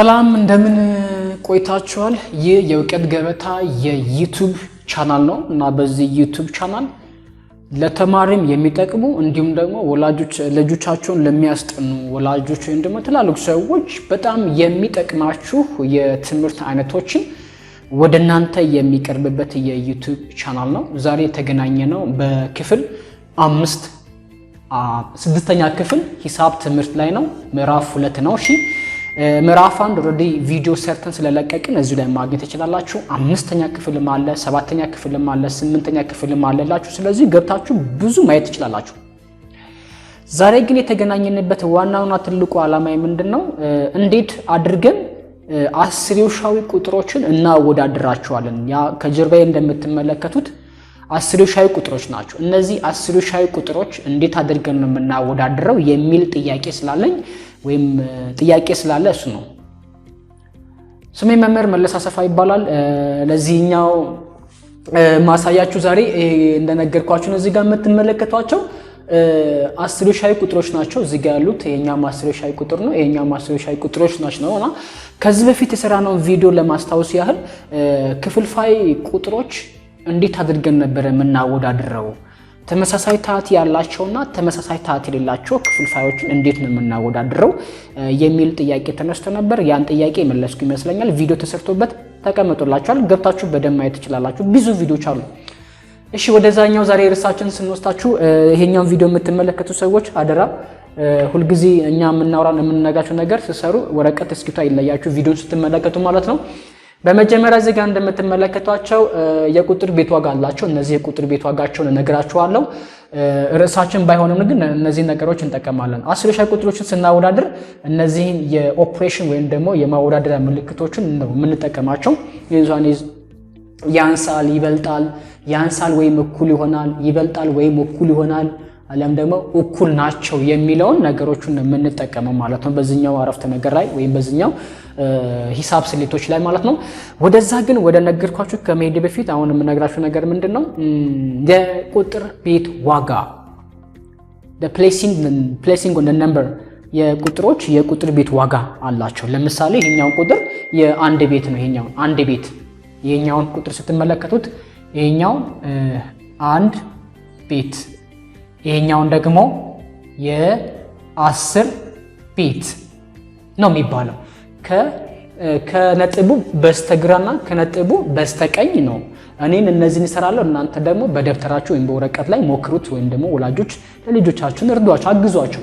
ሰላም እንደምን ቆይታችኋል? ይህ የዕውቀት ገበታ የዩቲዩብ ቻናል ነው እና በዚህ ዩቲዩብ ቻናል ለተማሪም የሚጠቅሙ እንዲሁም ደግሞ ወላጆች ልጆቻቸውን ለሚያስጠኑ ወላጆች ወይም ደግሞ ትላልቅ ሰዎች በጣም የሚጠቅማችሁ የትምህርት አይነቶችን ወደናንተ የሚቀርብበት የዩቲዩብ ቻናል ነው። ዛሬ የተገናኘነው በክፍል 5 ስድስተኛ ክፍል ሂሳብ ትምህርት ላይ ነው። ምዕራፍ 2 ነው። እሺ ምዕራፍ 1 ኦሬዲ ቪዲዮ ሰርተን ስለለቀቅን እዚህ ላይ ማግኘት ትችላላችሁ። 5ኛ ክፍልም አለ፣ 7ኛ ክፍልም አለ፣ 8ኛ ክፍልም አለላችሁ። ስለዚህ ገብታችሁ ብዙ ማየት ትችላላችሁ። ዛሬ ግን የተገናኘንበት ዋናውና ትልቁ ዓላማ ምንድነው? እንዴት አድርገን አስርዮሻዊ ቁጥሮችን እናወዳድራቸዋለን። ያ ከጀርባዬ እንደምትመለከቱት አስርዮሻዊ ቁጥሮች ናቸው። እነዚህ አስርዮሻዊ ቁጥሮች እንዴት አድርገን ነው የምናወዳድረው የሚል ጥያቄ ስላለኝ ወይም ጥያቄ ስላለ እሱ ነው። ስሜ መምህር መለስ አሰፋ ይባላል። ለዚህኛው ማሳያችሁ ዛሬ እንደነገርኳችሁ እዚህ ጋር የምትመለከቷቸው አስርዮሻዊ ቁጥሮች ናቸው። እዚህ ጋር ያሉት የኛው አስርዮሻዊ ቁጥር ነው፣ የኛው አስርዮሻዊ ቁጥሮች ናቸውና ከዚህ በፊት የሰራነው ቪዲዮ ለማስታወስ ያህል ክፍልፋይ ቁጥሮች እንዴት አድርገን ነበር የምናወዳድረው፣ ተመሳሳይ ታህት ያላቸውና ተመሳሳይ ታህት የሌላቸው ክፍልፋዮችን እንዴት ነው የምናወዳድረው የሚል ጥያቄ ተነስቶ ነበር። ያን ጥያቄ መለስኩ ይመስለኛል። ቪዲዮ ተሰርቶበት ተቀምጦላችኋል። ገብታችሁ በደንብ ማየት ትችላላችሁ። ብዙ ቪዲዮዎች አሉ። እሺ ወደዛኛው ዛሬ ርዕሳችን ስንወስዳችሁ ይሄኛው ቪዲዮ የምትመለከቱ ሰዎች አደራ ሁልጊዜ እኛ የምንነጋቸው ነገር ሲሰሩ ወረቀት እስኪቱ አይለያችሁ ቪዲዮን ስትመለከቱ ማለት ነው። በመጀመሪያ እዚህ ጋር እንደምትመለከቷቸው የቁጥር ቤት ዋጋ አላቸው። እነዚህ የቁጥር ቤት ዋጋቸውን እነግራችኋለሁ። ርዕሳችን ባይሆንም ግን እነዚህ ነገሮች እንጠቀማለን። አስርዮሻዊ ቁጥሮችን ስናወዳድር እነዚህን የኦፕሬሽን ወይም ደግሞ የማወዳደሪያ ምልክቶችን ነው የምንጠቀማቸው። ያንሳል፣ ይበልጣል፣ ያንሳል ወይም እኩል ይሆናል፣ ይበልጣል ወይም እኩል ይሆናል፣ አለም ደግሞ እኩል ናቸው የሚለውን ነገሮችን የምንጠቀመው ማለት ነው በዚህኛው አረፍተ ነገር ላይ ወይም በዚህኛው ሂሳብ ስሌቶች ላይ ማለት ነው። ወደዛ ግን ወደ ነገርኳችሁ ከመሄድ በፊት አሁን የምነግራችሁ ነገር ምንድነው? የቁጥር ቤት ዋጋ the placing on the number የቁጥሮች የቁጥር ቤት ዋጋ አላቸው። ለምሳሌ ይሄኛው ቁጥር የአንድ ቤት ነው። ይሄኛው አንድ ቤት ይሄኛውን ቁጥር ስትመለከቱት ይሄኛው አንድ ቤት፣ ይሄኛውን ደግሞ የ10 ቤት ነው የሚባለው። ከነጥቡ በስተግራና ከነጥቡ በስተቀኝ ነው። እኔን እነዚህን እሰራለሁ፣ እናንተ ደግሞ በደብተራችሁ ወይም በወረቀት ላይ ሞክሩት፣ ወይም ደግሞ ወላጆች ለልጆቻችሁን እርዷቸው፣ አግዟቸው።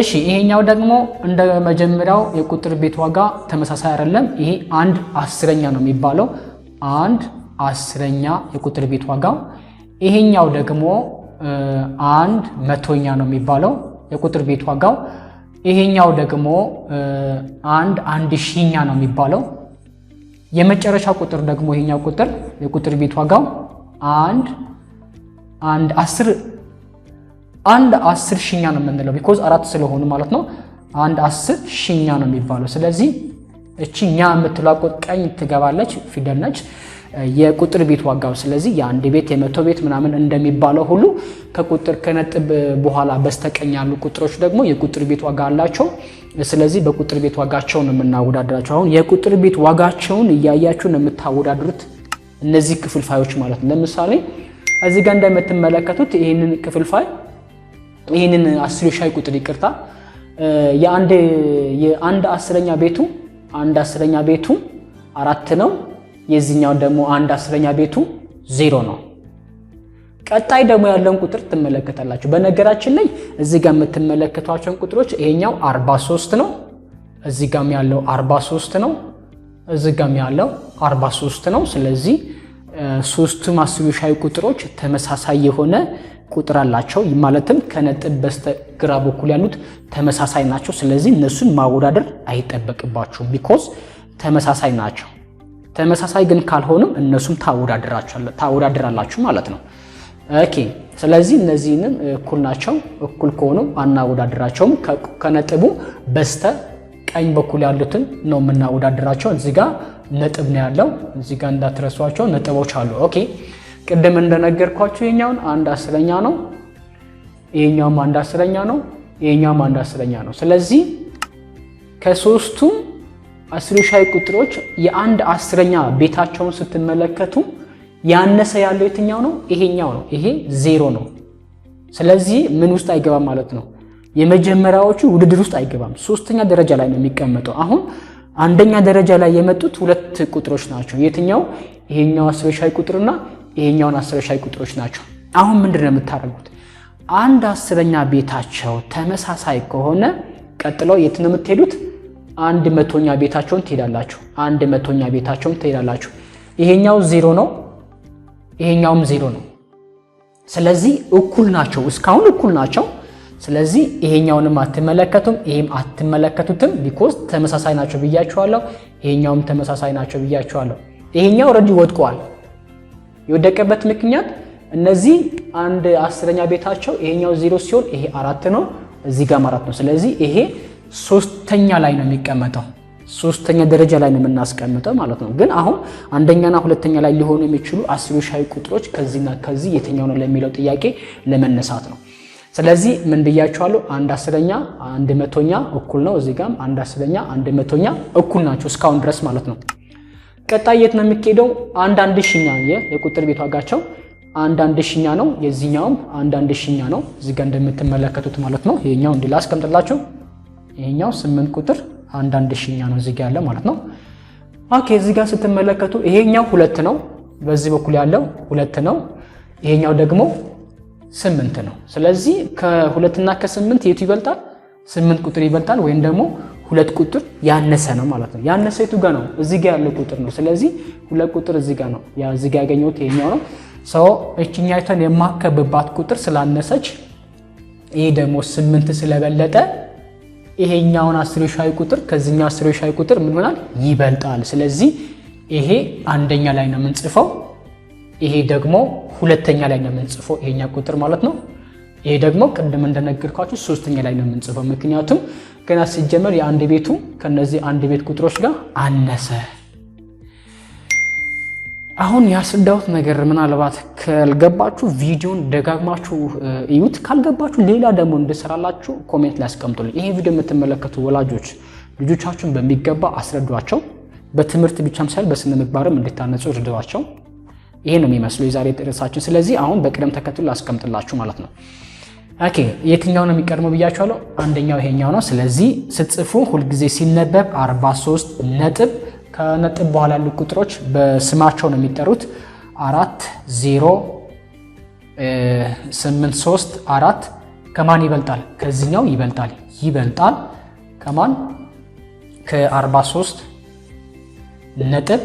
እሺ ይሄኛው ደግሞ እንደ መጀመሪያው የቁጥር ቤት ዋጋ ተመሳሳይ አይደለም። ይሄ 1/10ኛ ነው የሚባለው፣ 1/10ኛ የቁጥር ቤት ዋጋው። ይሄኛው ደግሞ 1/100ኛ ነው የሚባለው የቁጥር ቤት ዋጋው። ይሄኛው ደግሞ 1/1000ኛ ነው የሚባለው። የመጨረሻው ቁጥር ደግሞ ይሄኛው ቁጥር የቁጥር ቤት ዋጋው 1/10ኛ ነው የምንለው ቢኮዝ 4 ስለሆኑ ማለት ነው። 1/10ኛ ነው የሚባለው። ስለዚህ እቺኛ የምትለው ቀኝ ትገባለች ፊደል ነች የቁጥር ቤት ዋጋው። ስለዚህ የአንድ ቤት የመቶ ቤት ምናምን እንደሚባለው ሁሉ ከቁጥር ከነጥብ በኋላ በስተቀኝ ያሉ ቁጥሮች ደግሞ የቁጥር ቤት ዋጋ አላቸው። ስለዚህ በቁጥር ቤት ዋጋቸው ነው የምናወዳድራቸው። አሁን የቁጥር ቤት ዋጋቸውን እያያችሁ ነው የምታወዳድሩት እነዚህ ክፍልፋዮች ማለት ነው። ለምሳሌ እዚህ ጋር እንደምትመለከቱት ይሄንን ክፍልፋይ ይሄንን አስርዮሻዊ ቁጥር ይቅርታ የአንድ 10ኛ ቤቱ 1/10ኛ ቤቱ 4 ነው። የዚህኛው ደግሞ 1/10ኛ ቤቱ 0 ነው። ቀጣይ ደግሞ ያለውን ቁጥር ትመለከታላችሁ። በነገራችን ላይ እዚህ ጋር የምትመለከቷቸውን ቁጥሮች ይሄኛው 43 ነው፣ እዚህ ጋርም ያለው 43 ነው፣ እዚህ ጋርም ያለው 43 ነው። ስለዚህ ሶስቱም አስርዮሻዊ ቁጥሮች ተመሳሳይ የሆነ ቁጥር አላቸው። ማለትም ከነጥብ በስተግራ በኩል ያሉት ተመሳሳይ ናቸው። ስለዚህ እነሱን ማወዳደር አይጠበቅባችሁም ቢኮዝ ተመሳሳይ ናቸው። ተመሳሳይ ግን ካልሆነም እነሱም ታወዳድራላችሁ ማለት ነው። ኦኬ ስለዚህ እነዚህንም እኩል ናቸው። እኩል ከሆኑ አናወዳድራቸውም። ከነጥቡ በስተ ቀኝ በኩል ያሉትን ነው የምናወዳድራቸው። እዚህ ጋር ነጥብ ነው ያለው፣ እዚህ ጋር እንዳትረሷቸው ነጥቦች አሉ። ኦኬ ቅድም እንደነገርኳችሁ ይሄኛውን 1/10ኛ ነው፣ ይሄኛውም 1/10ኛ ነው፣ ይሄኛውም 1/10ኛ ነው። ስለዚህ ከሶስቱም አስርዮሻዊ ቁጥሮች የአንድ አስረኛ ቤታቸውን ስትመለከቱ ያነሰ ያለው የትኛው ነው? ይሄኛው ነው። ይሄ 0 ነው። ስለዚህ ምን ውስጥ አይገባም ማለት ነው? የመጀመሪያዎቹ ውድድር ውስጥ አይገባም። ሶስተኛ ደረጃ ላይ ነው የሚቀመጠው። አሁን አንደኛ ደረጃ ላይ የመጡት ሁለት ቁጥሮች ናቸው። የትኛው? ይሄኛው አስርዮሻዊ ቁጥርና ይሄኛውን አስርዮሻዊ ቁጥሮች ናቸው። አሁን ምንድነው የምታደርጉት? አንድ አስረኛ ቤታቸው ተመሳሳይ ከሆነ ቀጥሎ የት ነው የምትሄዱት? 100ኛ ቤታቸውን ትሄዳላችሁ። 100ኛ ቤታቸውን ትሄዳላችሁ። ይሄኛው 0 ነው፣ ይሄኛውም 0 ነው። ስለዚህ እኩል ናቸው፣ እስካሁን እኩል ናቸው። ስለዚህ ይሄኛውንም አትመለከቱም፣ ይሄም አትመለከቱትም። ቢኮዝ ተመሳሳይ ናቸው ብያችኋለሁ። ይሄኛውም ተመሳሳይ ናቸው ብያችኋለሁ። ይሄኛው ኦልሬዲ ወድቋል። የወደቀበት ምክንያት እነዚህ አንድ አስረኛ ቤታቸው ይሄኛው 0 ሲሆን ይሄ 4 ነው፣ እዚህ ጋር 4 ነው። ስለዚህ ይሄ ሶስተኛ ላይ ነው የሚቀመጠው። ሶስተኛ ደረጃ ላይ ነው የምናስቀምጠው ማለት ነው። ግን አሁን አንደኛና ሁለተኛ ላይ ሊሆኑ የሚችሉ አስርዮሻዊ ቁጥሮች ከዚህና ከዚህ የትኛው ነው ለሚለው ጥያቄ ለመነሳት ነው። ስለዚህ ምን ብያችኋለሁ? አንድ አስረኛ 100ኛ እኩል ነው። እዚህ ጋርም አንድ አስረኛ 100ኛ እኩል ናቸው እስካሁን ድረስ ማለት ነው። ቀጣይ የት ነው የሚሄደው? አንድ ሺኛ የቁጥር ቤት ዋጋቸው አንድ ሺኛ ነው። የዚህኛውም አንድ ሺኛ ነው እዚህ ጋር እንደምትመለከቱት ማለት ነው። ይሄኛው እንዲህ ላስቀምጥላችሁ። ይሄኛው 8 ቁጥር አንድ ሺኛ ነው እዚህ ጋር ያለ ማለት ነው። ኦኬ እዚህ ጋር ስትመለከቱ ይሄኛው 2 ነው። በዚህ በኩል ያለው 2 ነው። ይሄኛው ደግሞ 8 ነው። ስለዚህ ከ2 እና ከ8 የቱ ይበልጣል? 8 ቁጥር ይበልጣል፣ ወይም ደግሞ 2 ቁጥር ያነሰ ነው ማለት ነው። ያነሰ የቱ ጋር ነው? እዚህ ጋር ያለው ቁጥር ነው። ስለዚህ 2 ቁጥር እዚህ ጋር ነው። ያ እዚህ ጋር ያገኘሁት ይሄኛው ነው። ሰው እቺኛይተን የማከብባት ቁጥር ስላነሰች ይሄ ደግሞ 8 ስለበለጠ ይሄኛውን አስርዮሻዊ ቁጥር ከዚህኛው አስርዮሻዊ ቁጥር ምን ይሆናል? ይበልጣል። ስለዚህ ይሄ አንደኛ ላይ ነው የምንጽፈው፣ ይሄ ደግሞ ሁለተኛ ላይ ነው የምንጽፈው ይሄኛ ቁጥር ማለት ነው። ይሄ ደግሞ ቅድም እንደነገርኳችሁ ሶስተኛ ላይ ነው የምንጽፈው፣ ምክንያቱም ገና ሲጀመር የአንድ ቤቱ ከነዚህ አንድ ቤት ቁጥሮች ጋር አነሰ። አሁን ያስረዳሁት ነገር ምናልባት ካልገባችሁ ቪዲዮን ደጋግማችሁ እዩት፣ ካልገባችሁ ሌላ ደግሞ እንድሰራላችሁ ኮሜንት ላይ አስቀምጡልኝ። ይሄ ቪዲዮ የምትመለከቱ ወላጆች ልጆቻችሁን በሚገባ አስረዷቸው። በትምህርት ብቻም ሳይሆን በስነ ምግባርም እንድታነጹ እርዷቸው። ይሄ ነው የሚመስለው የዛሬ ርዕሳችን። ስለዚህ አሁን በቅደም ተከተል አስቀምጥላችሁ ማለት ነው። ኦኬ የትኛው ነው የሚቀድመው ብያችኋለሁ? አንደኛው ይሄኛው ነው። ስለዚህ ስትጽፉ ሁልጊዜ ሲነበብ 43 ነጥብ ከነጥብ በኋላ ያሉ ቁጥሮች በስማቸው ነው የሚጠሩት። 4 0 8 3 4 ከማን ይበልጣል? ከዚህኛው ይበልጣል። ይበልጣል ከማን? ከ43 ነጥብ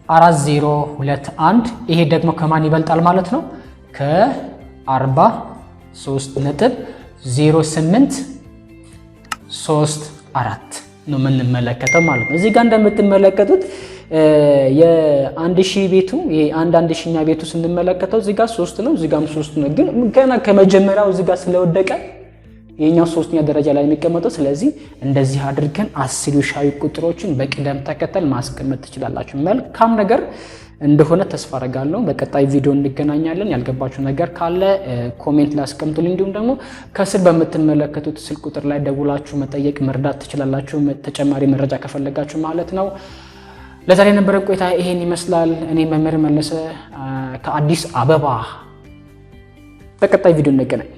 4021 ይሄ ደግሞ ከማን ይበልጣል ማለት ነው? ከ43 ነጥብ 0834 ነው የምንመለከተው ማለት ነው። እዚህ ጋር እንደምትመለከቱት የአንድ ሺህ ቤቱ ይሄ አንድ ሺኛ ቤቱ ስንመለከተው እዚህ ጋር 3 ነው፣ እዚህ ጋርም 3 ነው። ግን ገና ከመጀመሪያው እዚህ ጋር ስለወደቀ ይሄኛው ሶስተኛ ደረጃ ላይ የሚቀመጠው። ስለዚህ እንደዚህ አድርገን አስርዮሻዊ ቁጥሮችን በቅደም ተከተል ማስቀመጥ ትችላላችሁ። መልካም ነገር እንደሆነ ተስፋ አደርጋለሁ። በቀጣይ ቪዲዮ እንገናኛለን። ያልገባችሁ ነገር ካለ ኮሜንት ላይ አስቀምጡልኝ። እንዲሁም ደግሞ ከስር በምትመለከቱት ስልክ ቁጥር ላይ ደውላችሁ መጠየቅ መርዳት ትችላላችሁ፣ ተጨማሪ መረጃ ከፈለጋችሁ ማለት ነው። ለዛሬ የነበረ ቆይታ ይሄን ይመስላል። እኔ መምህር መለሰ ከአዲስ አበባ። በቀጣይ ቪዲዮ እንገናኝ።